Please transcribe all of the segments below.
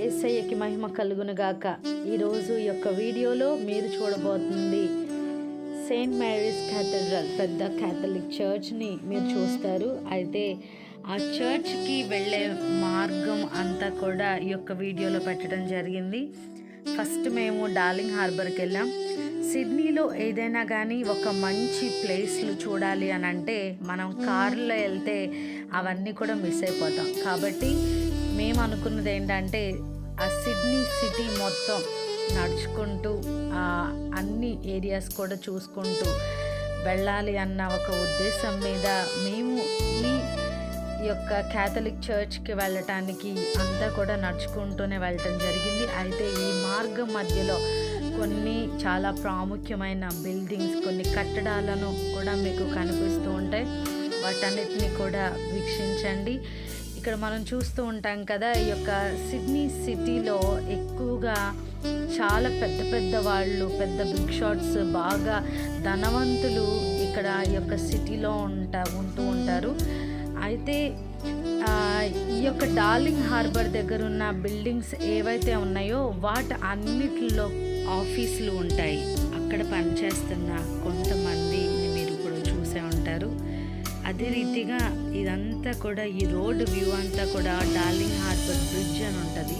యేసయ్యకి మహిమ కలుగునుగాక. ఈరోజు ఈ యొక్క వీడియోలో మీరు చూడబోతుంది సెయింట్ మేరీస్ క్యాథడ్రల్, పెద్ద క్యాథలిక్ చర్చ్ని మీరు చూస్తారు. అయితే ఆ చర్చ్కి వెళ్ళే మార్గం అంతా కూడా ఈ యొక్క వీడియోలో పెట్టడం జరిగింది. ఫస్ట్ మేము డార్లింగ్ హార్బర్కి వెళ్ళాం. సిడ్నీలో ఏదైనా కానీ ఒక మంచి ప్లేస్లు చూడాలి అని అంటే మనం కారులో వెళ్తే అవన్నీ కూడా మిస్ అయిపోతాం. కాబట్టి మేము అనుకున్నది ఏంటంటే ఆ సిడ్నీ సిటీ మొత్తం నడుచుకుంటూ అన్ని ఏరియాస్ కూడా చూసుకుంటూ వెళ్ళాలి అన్న ఒక ఉద్దేశం మీద మేము ఈ యొక్క క్యాథలిక్ చర్చ్కి వెళ్ళటానికి అంతా కూడా నడుచుకుంటూనే వెళ్ళటం జరిగింది. అయితే ఈ మార్గం మధ్యలో కొన్ని చాలా ప్రాముఖ్యమైన బిల్డింగ్స్, కొన్ని కట్టడాలను కూడా మీకు కనిపిస్తూ ఉంటాయి. వాటన్నిటిని కూడా వీక్షించండి. ఇక్కడ మనం చూస్తూ ఉంటాం కదా, ఈ యొక్క సిడ్నీ సిటీలో ఎక్కువగా చాలా పెద్ద పెద్ద వాళ్ళు, పెద్ద బిగ్ షాట్స్, బాగా ధనవంతులు ఇక్కడ ఈ యొక్క సిటీలో ఉంటూ ఉంటారు. అయితే ఈ యొక్క డార్లింగ్ హార్బర్ దగ్గర ఉన్న బిల్డింగ్స్ ఏవైతే ఉన్నాయో వాటి అన్నిటిలో ఆఫీసులు ఉంటాయి. అక్కడ పనిచేస్తున్న కొంతమందిని మీరు కూడా చూసే ఉంటారు. అదే రీతిగా ఇదంతా కూడా ఈ రోడ్ వ్యూ అంతా కూడా డార్లింగ్ హార్బర్ బ్రిడ్జ్ అని ఉంటుంది.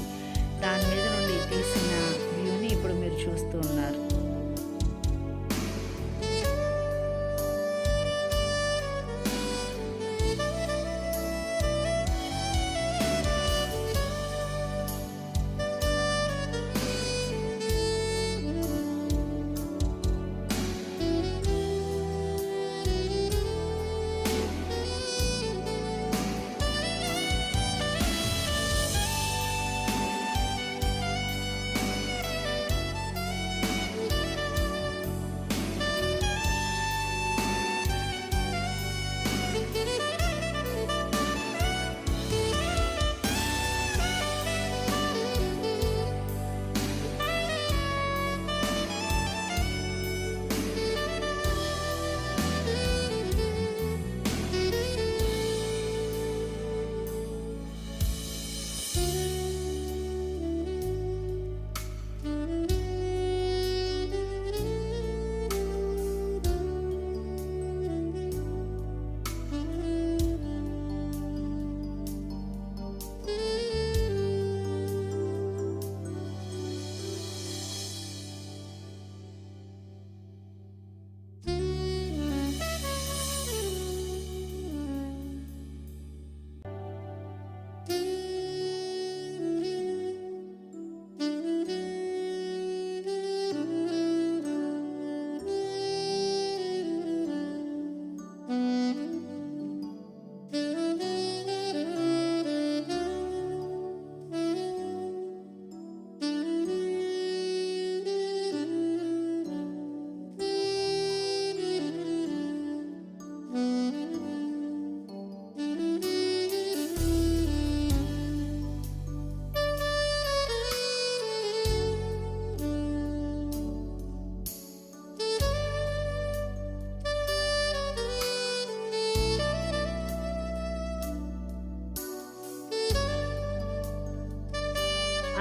దాని మీద నుండి తీసిన వ్యూని ఇప్పుడు మీరు చూస్తూ ఉన్నారు.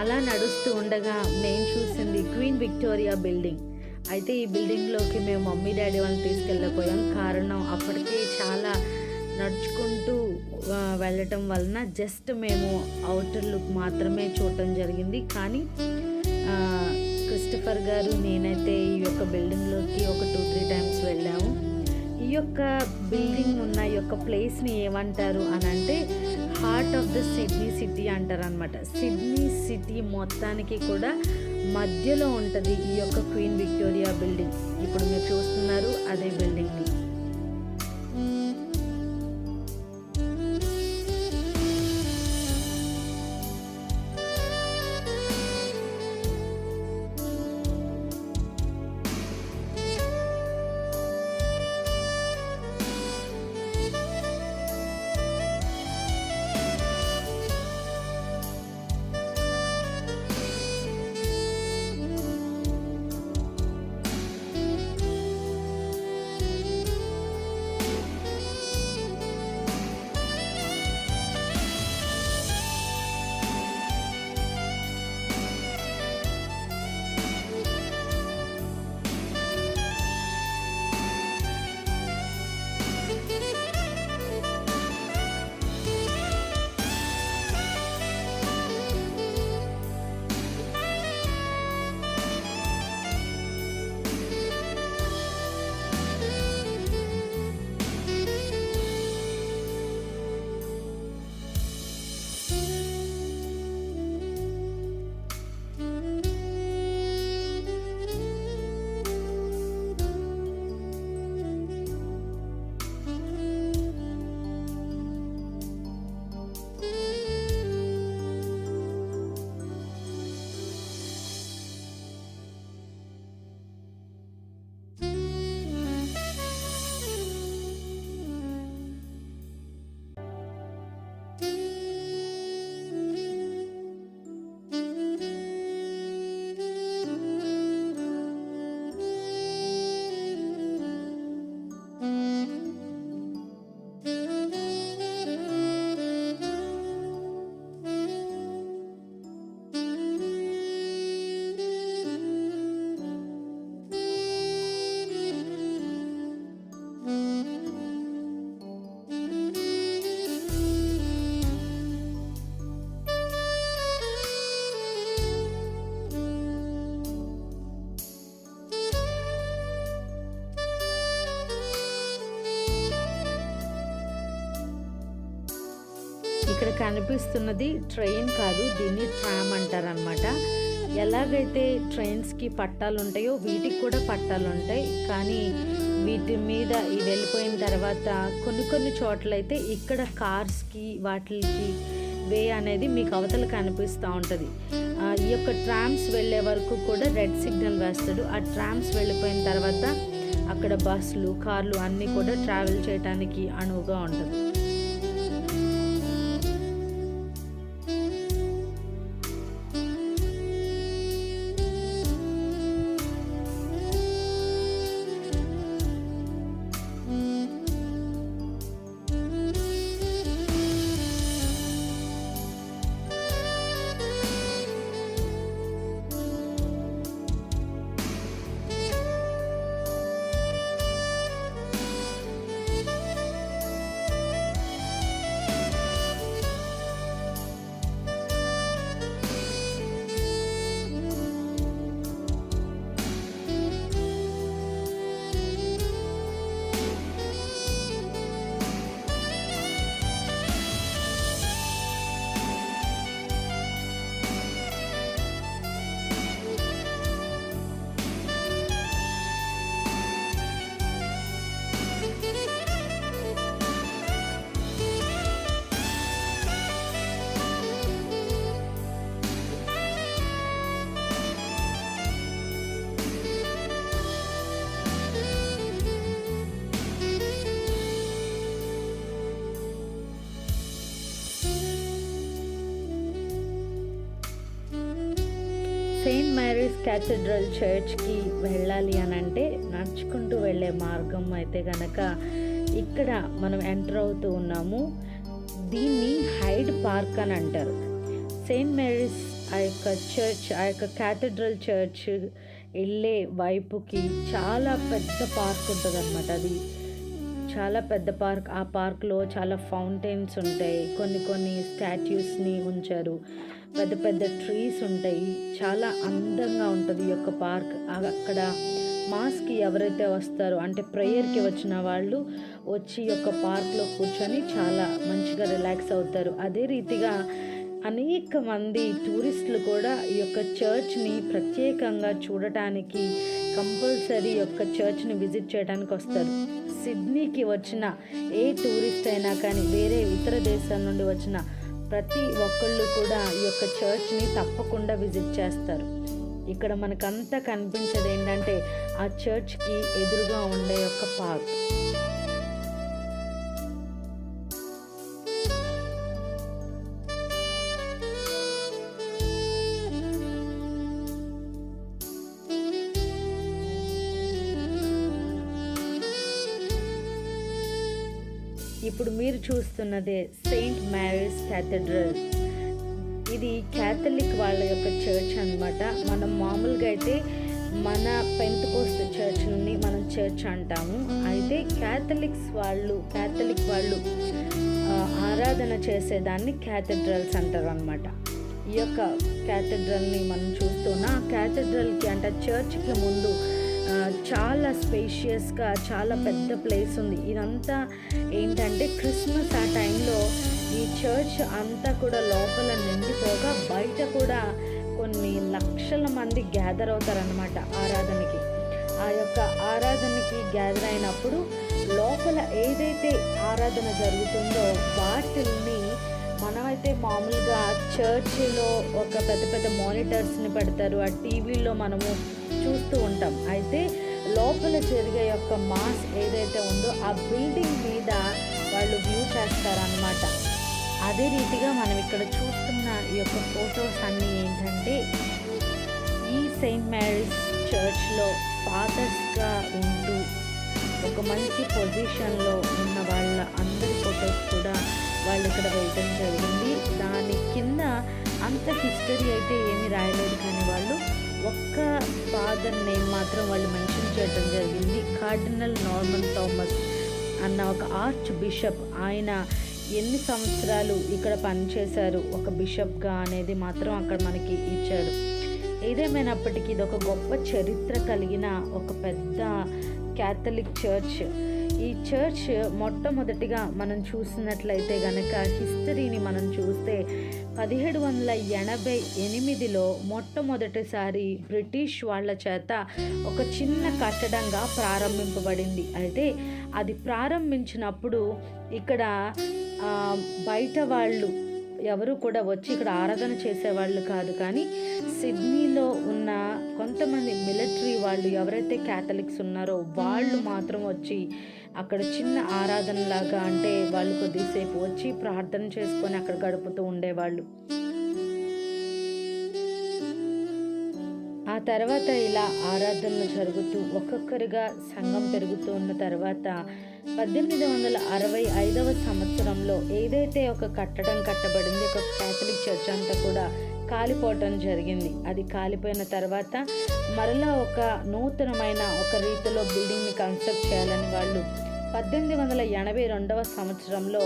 అలా నడుస్తూ ఉండగా మేము చూసింది క్వీన్ విక్టోరియా బిల్డింగ్. అయితే ఈ బిల్డింగ్లోకి మేము మమ్మీ డాడీ వాళ్ళని తీసుకెళ్ళకపోయాం. కారణం అప్పటికే చాలా నడుచుకుంటూ వెళ్ళటం వలన జస్ట్ మేము అవుటర్ లుక్ మాత్రమే చూడటం జరిగింది. కానీ క్రిస్టఫర్ గారు, నేనైతే ఈ యొక్క బిల్డింగ్లోకి ఒక 2-3 టైమ్స్ వెళ్ళాము. ఈ యొక్క బిల్డింగ్ ఉన్న ఈ యొక్క ప్లేస్ని ఏమంటారు అని అంటే heart of the Sydney city అంటారు అనమాట. సిడ్నీ సిటీ మొత్తానికి కూడా మధ్యలో ఉంటుంది ఈ యొక్క క్వీన్ విక్టోరియా బిల్డింగ్. ఇప్పుడు మీరు చూస్తున్నారు అదే బిల్డింగ్ని. ఇక్కడ కనిపిస్తున్నది ట్రైన్ కాదు, దీన్ని ట్రామ్ అంటారనమాట. ఎలాగైతే ట్రైన్స్కి పట్టాలు ఉంటాయో వీటికి కూడా పట్టాలు ఉంటాయి, కానీ వీటి మీద ఇవి వెళ్ళిపోయిన తర్వాత కొన్ని చోట్లయితే ఇక్కడ కార్స్కి వాటికి వే అనేది మీకు అవతల కనిపిస్తూ ఉంటుంది. ఈ యొక్క ట్రామ్స్ వెళ్ళే వరకు కూడా రెడ్ సిగ్నల్ వేస్తాడు. ఆ ట్రామ్స్ వెళ్ళిపోయిన తర్వాత అక్కడ బస్సులు, కార్లు అన్నీ కూడా ట్రావెల్ చేయడానికి అనువుగా ఉంటుంది. సెయింట్ మేరీస్ క్యాథడ్రల్ చర్చ్కి వెళ్ళాలి అని అంటే నడుచుకుంటూ వెళ్ళే మార్గం అయితే కనుక ఇక్కడ మనం ఎంటర్ అవుతూ ఉన్నాము. దీన్ని హైడ్ పార్క్ అని అంటారు. సెయింట్ మేరీస్ ఆ యొక్క చర్చ్, ఆ యొక్క క్యాథడ్రల్ చర్చ్ వెళ్ళే వైపుకి చాలా పెద్ద పార్క్ ఉంటుంది అనమాట. అది చాలా పెద్ద పార్క్. ఆ పార్క్లో చాలా ఫౌంటైన్స్ ఉంటాయి, కొన్ని స్టాట్యూస్ని ఉంచారు, పెద్ద ట్రీస్ ఉంటాయి, చాలా అందంగా ఉంటుంది ఈ యొక్క పార్క్. అక్కడ మాస్కి ఎవరైతే వస్తారో అంటే ప్రేయర్కి వచ్చిన వాళ్ళు వచ్చి ఈ యొక్క పార్క్లో కూర్చొని చాలా మంచిగా రిలాక్స్ అవుతారు. అదే రీతిగా అనేక మంది టూరిస్టులు కూడా ఈ యొక్క చర్చ్ని ప్రత్యేకంగా చూడటానికి కంపల్సరీ యొక్క చర్చ్ని విజిట్ చేయడానికి వస్తారు. సిడ్నీకి వచ్చిన ఏ టూరిస్ట్ అయినా కానీ వేరే ఇతర దేశాల నుండి వచ్చిన ప్రతి ఒక్కళ్ళు కూడా ఈ యొక్క చర్చ్ని తప్పకుండా విజిట్ చేస్తారు. ఇక్కడ మనకంతా కనిపించేది ఏంటంటే ఆ చర్చ్కి ఎదురుగా ఉండే యొక్క పార్క్. ఇప్పుడు మీరు చూస్తున్నదే సెయింట్ మేరీస్ క్యాథడ్రల్. ఇది క్యాథలిక్ వాళ్ళ యొక్క చర్చ్ అన్నమాట. మనం మామూలుగా అయితే మన పెంతెకోస్తు చర్చ్ని మనం చర్చ్ అంటాము. అయితే క్యాథలిక్ వాళ్ళు ఆరాధన చేసేదాన్ని క్యాథడ్రల్స్ అంటారు అనమాట. ఈ యొక్క క్యాథడ్రల్ని మనం చూస్తున్నా, క్యాథడ్రల్కి అంటే చర్చ్కి ముందు చాలా స్పేషియస్గా చాలా పెద్ద ప్లేస్ ఉంది. ఇదంతా ఏంటంటే క్రిస్మస్ ఆ టైంలో ఈ చర్చ్ అంతా కూడా లోపల నిండిపోగా బయట కూడా కొన్ని లక్షల మంది గ్యాదర్ అవుతారనమాట ఆరాధనకి. ఆ యొక్క ఆరాధనకి గ్యాదర్ అయినప్పుడు లోపల ఏదైతే ఆరాధన జరుగుతుందో వాటిల్ని మనమైతే మామూలుగా చర్చిలో ఒక పెద్ద మానిటర్స్ని పెడతారు, ఆ టీవీలో మనము చూస్తూ ఉంటాం. అయితే లోపల జరిగే యొక్క మాస్ ఏదైతే ఉందో ఆ బిల్డింగ్ మీద వాళ్ళు వ్యూ చేస్తారనమాట. అదే రీతిగా మనం ఇక్కడ చూస్తున్న ఈ యొక్క ఫొటోస్ అన్నీ ఏంటంటే ఈ సెయింట్ మేరీస్ చర్చ్లో ఫాదర్స్గా ఉంటూ ఒక మంచి పొజిషన్లో ఉన్న వాళ్ళ అందరి ఫొటోస్ కూడా వాళ్ళు ఇక్కడ వేయటం జరిగింది. దాని కింద అంత హిస్టరీ అయితే ఏమీ రాయలేదు, కానీ వాళ్ళు ఒక్క ఫాదర్ నేమ్ మాత్రం వాళ్ళు మెన్షన్ చేయడం జరిగింది. కార్డినల్ నార్మన్ థామస్ అన్న ఒక ఆర్చ్ బిషప్. ఆయన ఎన్ని సంవత్సరాలు ఇక్కడ పనిచేశారు ఒక బిషప్గా అనేది మాత్రం అక్కడ మనకి ఇచ్చారు. ఏదేమైనప్పటికీ ఇది ఒక గొప్ప చరిత్ర కలిగిన ఒక పెద్ద క్యాథలిక్ చర్చ్. ఈ చర్చ్ మొట్టమొదటిగా మనం చూసినట్లయితే గనక హిస్టరీని మనం చూస్తే 1788లో మొట్టమొదటిసారి బ్రిటిష్ వాళ్ళ చేత ఒక చిన్న కట్టడంగా ప్రారంభింపబడింది. అయితే అది ప్రారంభించినప్పుడు ఇక్కడ బయట వాళ్ళు ఎవరు కూడా వచ్చి ఇక్కడ ఆరాధన చేసేవాళ్ళు కాదు, కానీ సిడ్నీలో ఉన్న కొంతమంది మిలిటరీ వాళ్ళు ఎవరైతే క్యాథలిక్స్ ఉన్నారో వాళ్ళు మాత్రం వచ్చి అక్కడ చిన్న ఆరాధనలాగా, అంటే వాళ్ళు కొద్దిసేపు వచ్చి ప్రార్థన చేసుకొని అక్కడ గడుపుతూ ఉండేవాళ్ళు. ఆ తర్వాత ఇలా ఆరాధనలు జరుగుతూ ఒక్కొక్కరిగా సంఘం పెరుగుతూ ఉన్న తర్వాత 1865 సంవత్సరంలో ఏదైతే ఒక కట్టడం కట్టబడింది, ఒక క్యాథలిక్ చర్చ్ అంతా కూడా కాలిపోవటం జరిగింది. అది కాలిపోయిన తర్వాత మరలా ఒక నూతనమైన ఒక రీతిలో బిల్డింగ్ని కన్స్ట్రక్ట్ చేయాలని వాళ్ళు 1882 సంవత్సరంలో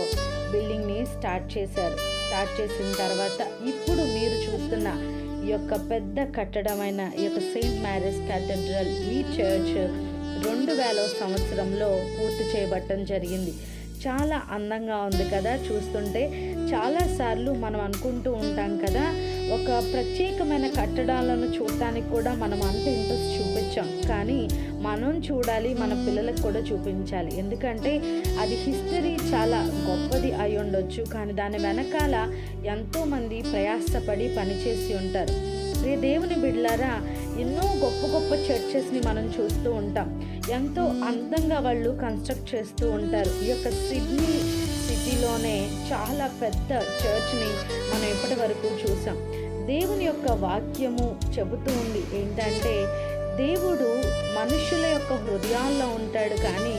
బిల్డింగ్ని స్టార్ట్ చేశారు. స్టార్ట్ చేసిన తర్వాత ఇప్పుడు మీరు చూస్తున్న ఈ యొక్క పెద్ద కట్టడమైన ఈ యొక్క సెయింట్ మ్యారీస్ క్యాథడ్రల్, ఈ చర్చ్ 2000 సంవత్సరంలో పూర్తి చేయబట్టడం జరిగింది. చాలా అందంగా ఉంది కదా చూస్తుంటే. చాలాసార్లు మనం అనుకుంటూ ఉంటాం కదా, ఒక ప్రత్యేకమైన కట్టడాలను చూడటానికి కూడా మనం అంత ఇంట్రెస్ట్ చూపించాం, కానీ మనం చూడాలి, మన పిల్లలకు కూడా చూపించాలి. ఎందుకంటే అది హిస్టరీ చాలా గొప్పది అయి ఉండొచ్చు, కానీ దాని వెనకాల ఎంతోమంది ప్రయాసపడి పనిచేసి ఉంటారు. దేవుని బిడ్డలారా, ఎన్నో గొప్ప గొప్ప చర్చెస్ని మనం చూస్తూ ఉంటాం. ఎంతో అందంగా వాళ్ళు కన్స్ట్రక్ట్ చేస్తూ ఉంటారు. ఈ యొక్క సిడ్నీ సిటీలోనే చాలా పెద్ద చర్చ్ని మనం ఇప్పటి వరకు చూసాం. దేవుని యొక్క వాక్యము చెబుతూ ఉంది ఏంటంటే, దేవుడు మనుషుల యొక్క హృదయాల్లో ఉంటాడు, కానీ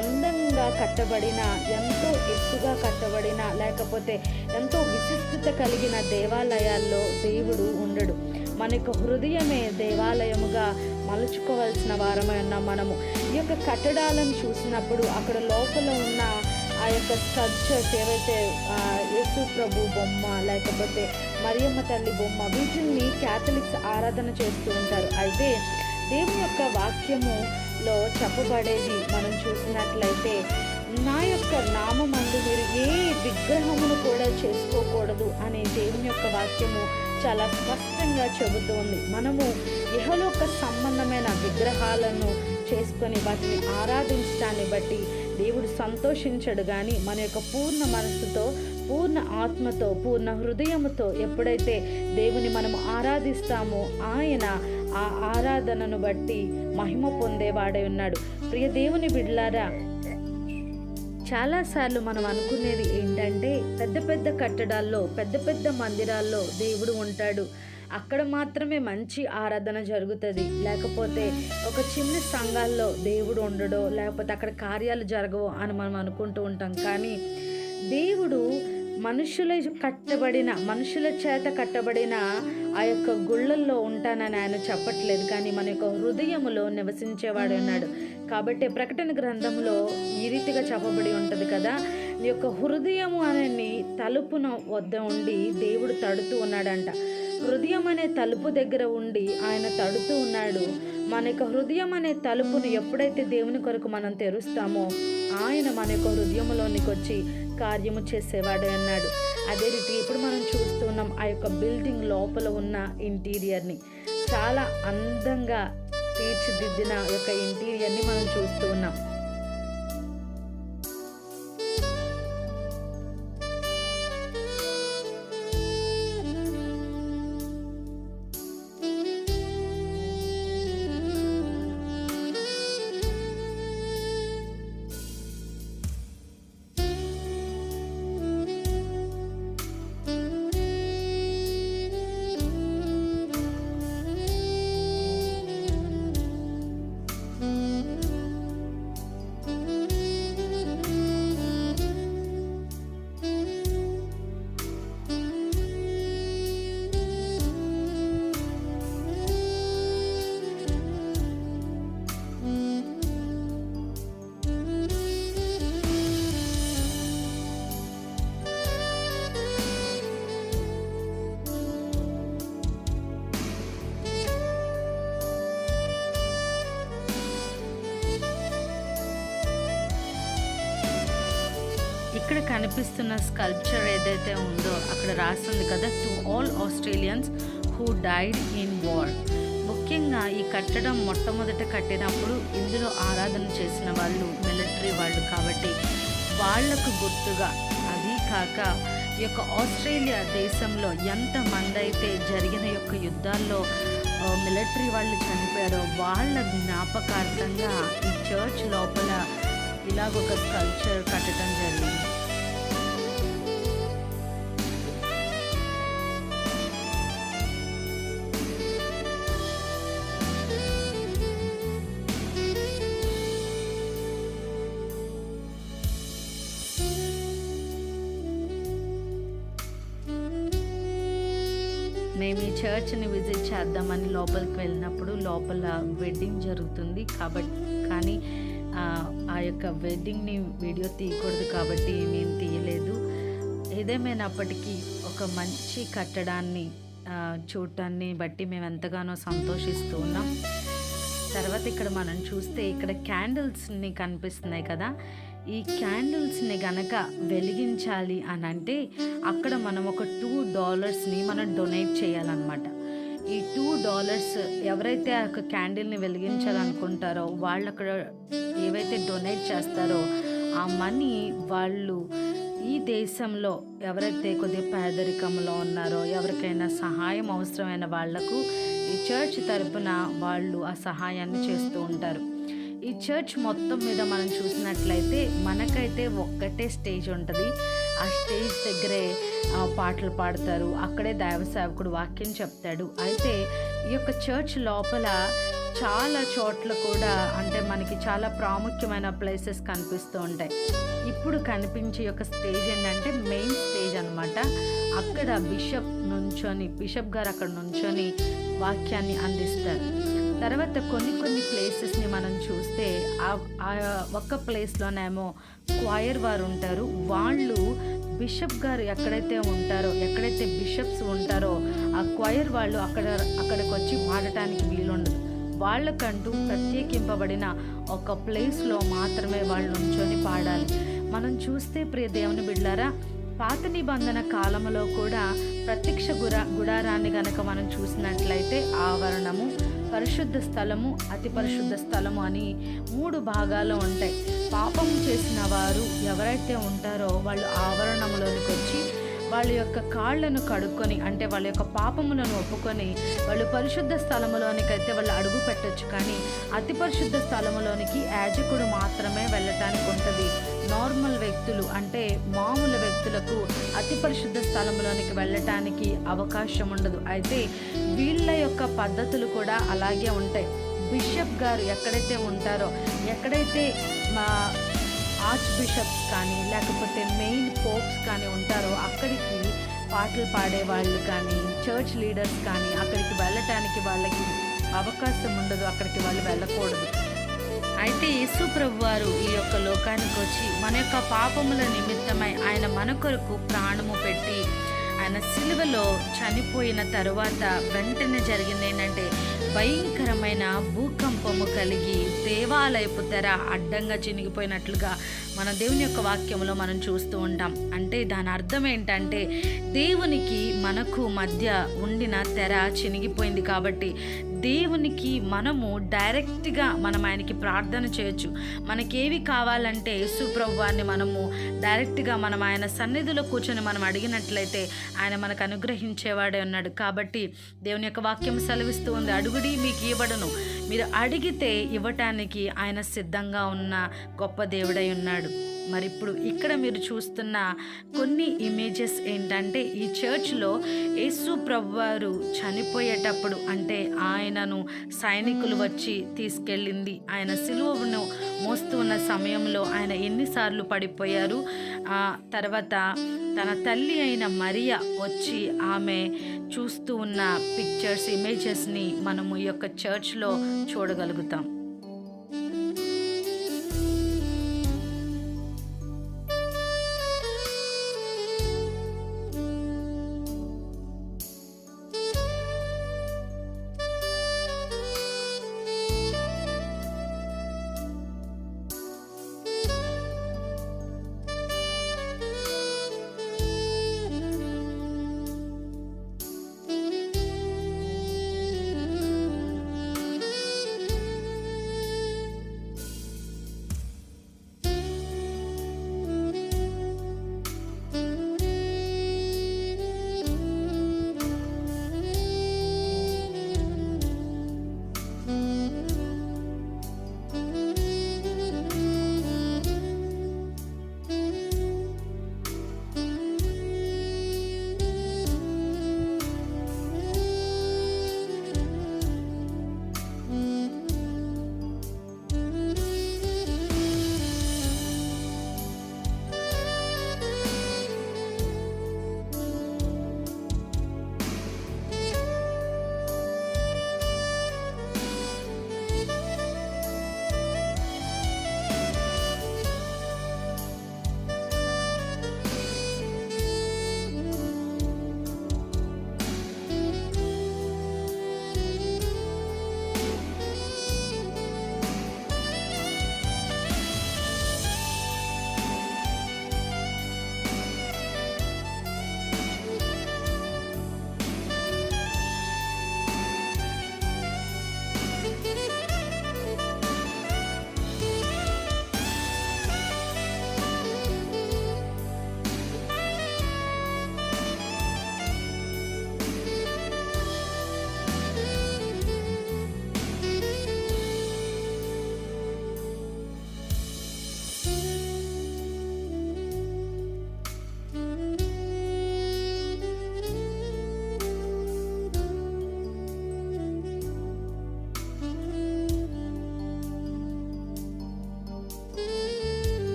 అందంగా కట్టబడిన, ఎంతో ఎత్తుగా కట్టబడిన, లేకపోతే ఎంతో విశిష్టత కలిగిన దేవాలయాల్లో దేవుడు ఉండడు. మన యొక్క హృదయమే దేవాలయముగా మలుచుకోవాల్సిన వారమై ఉన్నాం మనము. ఈ యొక్క కట్టడాలను చూసినప్పుడు అక్కడ లోపల ఉన్న ఆ యొక్క స్ట్రక్చర్స్ ఏవైతే యేసు ప్రభు బొమ్మ, లేకపోతే మరియమ్మ తల్లి బొమ్మ, వీటిని క్యాథలిక్స్ ఆరాధన చేస్తూ ఉంటారు. అయితే దేవుని యొక్క వాక్యములో చెప్పబడేది మనం చూసినట్లయితే, నా యొక్క నామమందు మీరు ఏ విగ్రహమును కూడా చేసుకోకూడదు అనే దేవుని యొక్క వాక్యము చాలా స్పష్టంగా చెబుతోంది. మనము ఇహలోక సంబంధమైన విగ్రహాలను చేసుకొని వాటిని ఆరాధించడాన్ని బట్టి దేవుడు సంతోషించడు, కానీ మన యొక్క పూర్ణ మనస్సుతో, పూర్ణ ఆత్మతో, పూర్ణ హృదయముతో ఎప్పుడైతే దేవుని మనము ఆరాధిస్తామో ఆయన ఆ ఆరాధనను బట్టి మహిమ పొందేవాడై ఉన్నాడు. ప్రియ దేవుని బిడ్డలారా, చాలాసార్లు మనం అనుకునేది ఏంటంటే, పెద్ద పెద్ద కట్టడాల్లో, పెద్ద పెద్ద మందిరాల్లో దేవుడు ఉంటాడు, అక్కడ మాత్రమే మంచి ఆరాధన జరుగుతుంది, లేకపోతే ఒక చిన్న సంఘాల్లో దేవుడు ఉండడో, లేకపోతే అక్కడ కార్యాలు జరగవో అని మనం అనుకుంటూ ఉంటాం. కానీ దేవుడు మనుషుల చేత కట్టబడిన ఆ యొక్క గుళ్ళల్లో ఉంటానని ఆయన చెప్పట్లేదు, కానీ మన యొక్క హృదయములో నివసించేవాడు ఉన్నాడు. కాబట్టి ప్రకటన గ్రంథంలో ఈ రీతిగా చెప్పబడి ఉంటుంది కదా, నీ యొక్క హృదయము అనే తలుపున వద్ద ఉండి దేవుడు తడుతూ ఉన్నాడంట. హృదయం అనే తలుపు దగ్గర ఉండి ఆయన తడుతూ ఉన్నాడు. మన యొక్క హృదయం అనే తలుపును ఎప్పుడైతే దేవుని కొరకు మనం తెరుస్తామో ఆయన మన యొక్క హృదయంలోనికి వచ్చి కార్యము చేసేవాడు అన్నాడు. అదే రీతి ఇప్పుడు మనం చూస్తున్నాం ఆ యొక్క బిల్డింగ్ లోపల ఉన్న ఇంటీరియర్ని, చాలా అందంగా తీర్చిదిద్దిన యొక్క ఇంటీరియర్ని మనం చూస్తూ ఉన్నాం. ఇక్కడ కనిపిస్తున్న స్కల్ప్చర్ ఏదైతే ఉందో అక్కడ రాస్తుంది కదా, to all Australians who died in war. ముఖ్యంగా ఈ కట్టడం మొట్టమొదట కట్టినప్పుడు ఇందులో ఆరాధన చేసిన వాళ్ళు మిలిటరీ వాళ్ళు కాబట్టి వాళ్లకు గుర్తుగా, అది కాక ఈ యొక్క ఆస్ట్రేలియా దేశంలో ఎంతమంది అయితే జరిగిన యొక్క యుద్ధాల్లో మిలిటరీ వాళ్ళు చనిపోయారో వాళ్ళ జ్ఞాపకార్థంగా ఈ చర్చ్ లోపల ఇలాగొక స్కల్ప్చర్ కట్టడం జరిగింది. మేము ఈ చర్చ్ని విజిట్ చేద్దామని లోపలికి వెళ్ళినప్పుడు లోపల వెడ్డింగ్ జరుగుతుంది కానీ ఆ యొక్క వెడ్డింగ్ని వీడియో తీయకూడదు కాబట్టి మేము తీయలేదు. ఏదేమైనప్పటికీ ఒక మంచి కట్టడాన్ని చూడటాన్ని బట్టి మేము ఎంతగానో సంతోషిస్తూ ఉన్నాం. తర్వాత ఇక్కడ మనం చూస్తే ఇక్కడ క్యాండిల్స్ని కనిపిస్తున్నాయి కదా, ఈ క్యాండిల్స్ని గనక వెలిగించాలి అని అంటే అక్కడ మనం ఒక $2 మనం డొనేట్ చేయాలన్నమాట. ఈ $2 ఎవరైతే ఆ యొక్క క్యాండిల్ని వెలిగించాలనుకుంటారో వాళ్ళు అక్కడ ఏవైతే డొనేట్ చేస్తారో ఆ మనీ వాళ్ళు ఈ దేశంలో ఎవరైతే కొద్దిగా పేదరికంలో ఉన్నారో ఎవరికైనా సహాయం అవసరమైన వాళ్లకు ఈ చర్చ్ తరపున వాళ్ళు ఆ సహాయాన్ని చేస్తూ ఉంటారు. ఈ చర్చ్ మొత్తం మీద మనం చూసినట్లయితే మనకైతే ఒక్కటే స్టేజ్ ఉంటుంది. ఆ స్టేజ్ దగ్గరే పాటలు పాడతారు, అక్కడే దైవ సేవకుడు వాక్యం చెప్తాడు. అయితే ఈ యొక్క చర్చ్ లోపల చాలా చోట్ల కూడా అంటే మనకి చాలా ప్రాముఖ్యమైన ప్లేసెస్ కనిపిస్తూ ఉంటాయి. ఇప్పుడు కనిపించే యొక్క స్టేజ్ ఏంటంటే మెయిన్ స్టేజ్ అనమాట. అక్కడ బిషప్ గారు అక్కడ నుంచొని వాక్యాన్ని అందిస్తారు. తర్వాత కొన్ని ప్లేసెస్ని మనం చూస్తే ఆ ఒక్క ప్లేస్లోనేమో క్వైర్ వారు ఉంటారు. వాళ్ళు బిషప్ గారు ఎక్కడైతే ఉంటారో, ఎక్కడైతే బిషప్స్ ఉంటారో ఆ క్వైర్ వాళ్ళు అక్కడికి వచ్చి పాడటానికి వీలుండదు. వాళ్ళకంటూ ప్రత్యేకింపబడిన ఒక ప్లేస్లో మాత్రమే వాళ్ళు నుంచొని పాడాలి. మనం చూస్తే ప్రియ దేవుని బిడ్డలారా, పాత నిబంధన కాలంలో కూడా ప్రత్యక్ష గుడారాన్ని గనక మనం చూసినట్లయితే ఆవరణము, పరిశుద్ధ స్థలము, అతి పరిశుద్ధ స్థలము అని 3 భాగాలు ఉంటాయి. పాపం చేసిన వారు ఎవరైతే ఉంటారో వాళ్ళు ఆవరణంలోనికి వచ్చి వాళ్ళ యొక్క కాళ్లను కడుక్కొని అంటే వాళ్ళ యొక్క పాపములను ఒప్పుకొని వాళ్ళు పరిశుద్ధ స్థలములోనికైతే వాళ్ళు అడుగు పెట్టొచ్చు. కానీ అతి పరిశుద్ధ స్థలములోనికి యాజకుడు మాత్రమే వెళ్ళటానికి ఉంటుంది. నార్మల్ వ్యక్తులు అంటే మామూలు వ్యక్తులకు అతి పరిశుద్ధ స్థలంలోనికి వెళ్ళటానికి అవకాశం ఉండదు. అయితే వీళ్ళ యొక్క పద్ధతులు కూడా అలాగే ఉంటాయి. బిషప్ గారు ఎక్కడైతే ఉంటారో, ఎక్కడైతే మా ఆర్చ్ బిషప్స్ కానీ లేకపోతే మెయిన్ పోప్స్ కానీ ఉంటారో అక్కడికి పాటలు పాడేవాళ్ళు కానీ చర్చ్ లీడర్స్ కానీ అక్కడికి వెళ్ళటానికి వాళ్ళకి అవకాశం ఉండదు, అక్కడికి వాళ్ళు వెళ్ళకూడదు. అయితే యేసు ప్రభు వారు ఈ యొక్క లోకానికి వచ్చి మన యొక్క పాపముల నిమిత్తమై ఆయన మన కొరకు ప్రాణము పెట్టి ఆయన సిలువలో చనిపోయిన తరువాత వెంటనే జరిగింది ఏంటంటే భయంకరమైన భూకంపము కలిగి దేవాలయపు తెర అడ్డంగా చినిగిపోయినట్లుగా మన దేవుని యొక్క వాక్యంలో మనం చూస్తూ ఉంటాం. అంటే దాని అర్థం ఏంటంటే దేవునికి మనకు మధ్య ఉండిన తెర చినిగిపోయింది. కాబట్టి దేవునికి మనము డైరెక్ట్గా మనం ఆయనకి ప్రార్థన చేయొచ్చు. మనకేవి కావాలంటే యేసు ప్రభువాన్ని మనము డైరెక్ట్గా మనం ఆయన సన్నిధిలో కూర్చొని మనం అడిగినట్లయితే ఆయన మనకు అనుగ్రహించేవాడే ఉన్నాడు. కాబట్టి దేవుని యొక్క వాక్యం సెలవిస్తూ ఉంది, అడుగుడి మీకు ఇవ్వబడును. మీరు అడిగితే ఇవ్వటానికి ఆయన సిద్ధంగా ఉన్న గొప్ప దేవుడై ఉన్నాడు. మరి ఇప్పుడు ఇక్కడ మీరు చూస్తున్న కొన్ని ఇమేజెస్ ఏంటంటే ఈ చర్చ్లో యేసు ప్రభువారు చనిపోయేటప్పుడు అంటే ఆయనను సైనికులు వచ్చి తీసుకెళ్ళింది, ఆయన సిలువను మోస్తూ ఉన్న సమయంలో ఆయన ఎన్నిసార్లు పడిపోయారు, తర్వాత తన తల్లి అయిన మరియా వచ్చి ఆమె చూస్తూ ఉన్న పిక్చర్స్ ఇమేజెస్ని మనము ఈ యొక్క చర్చ్లో చూడగలుగుతాం.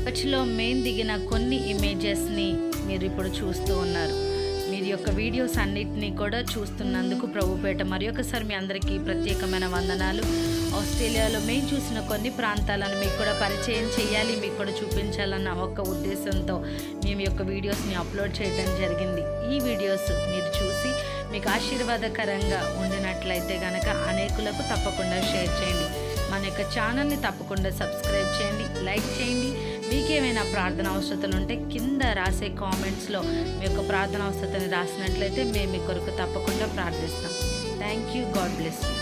చర్చ్లో మేము దిగిన కొన్ని ఇమేజెస్ని మీరు ఇప్పుడు చూస్తూ ఉన్నారు. మీరు యొక్క వీడియోస్ అన్నిటినీ కూడా చూస్తున్నందుకు ప్రభుపేట మరి ఒకసారి మీ అందరికీ ప్రత్యేకమైన వందనాలు. ఆస్ట్రేలియాలో మేము చూసిన కొన్ని ప్రాంతాలను మీకు కూడా పరిచయం చేయాలి, మీకు కూడా చూపించాలన్న ఒక ఉద్దేశంతో మేము యొక్క వీడియోస్ని అప్లోడ్ చేయడం జరిగింది. ఈ వీడియోస్ మీరు చూసి మీకు ఆశీర్వాదకరంగా ఉండినట్లయితే కనుక అనేకులకు తప్పకుండా షేర్ చేయండి. మన యొక్క ఛానల్ని తప్పకుండా సబ్స్క్రైబ్ చేయండి, లైక్ చేయండి. మీకేమైనా ప్రార్థన అవసరతలు ఉంటే కింద రాసే కామెంట్స్లో మీ యొక్క ప్రార్థన అవసరతని రాసినట్లయితే మేము మీ కొరకు తప్పకుండా ప్రార్థిస్తాం. Thank you. God bless you.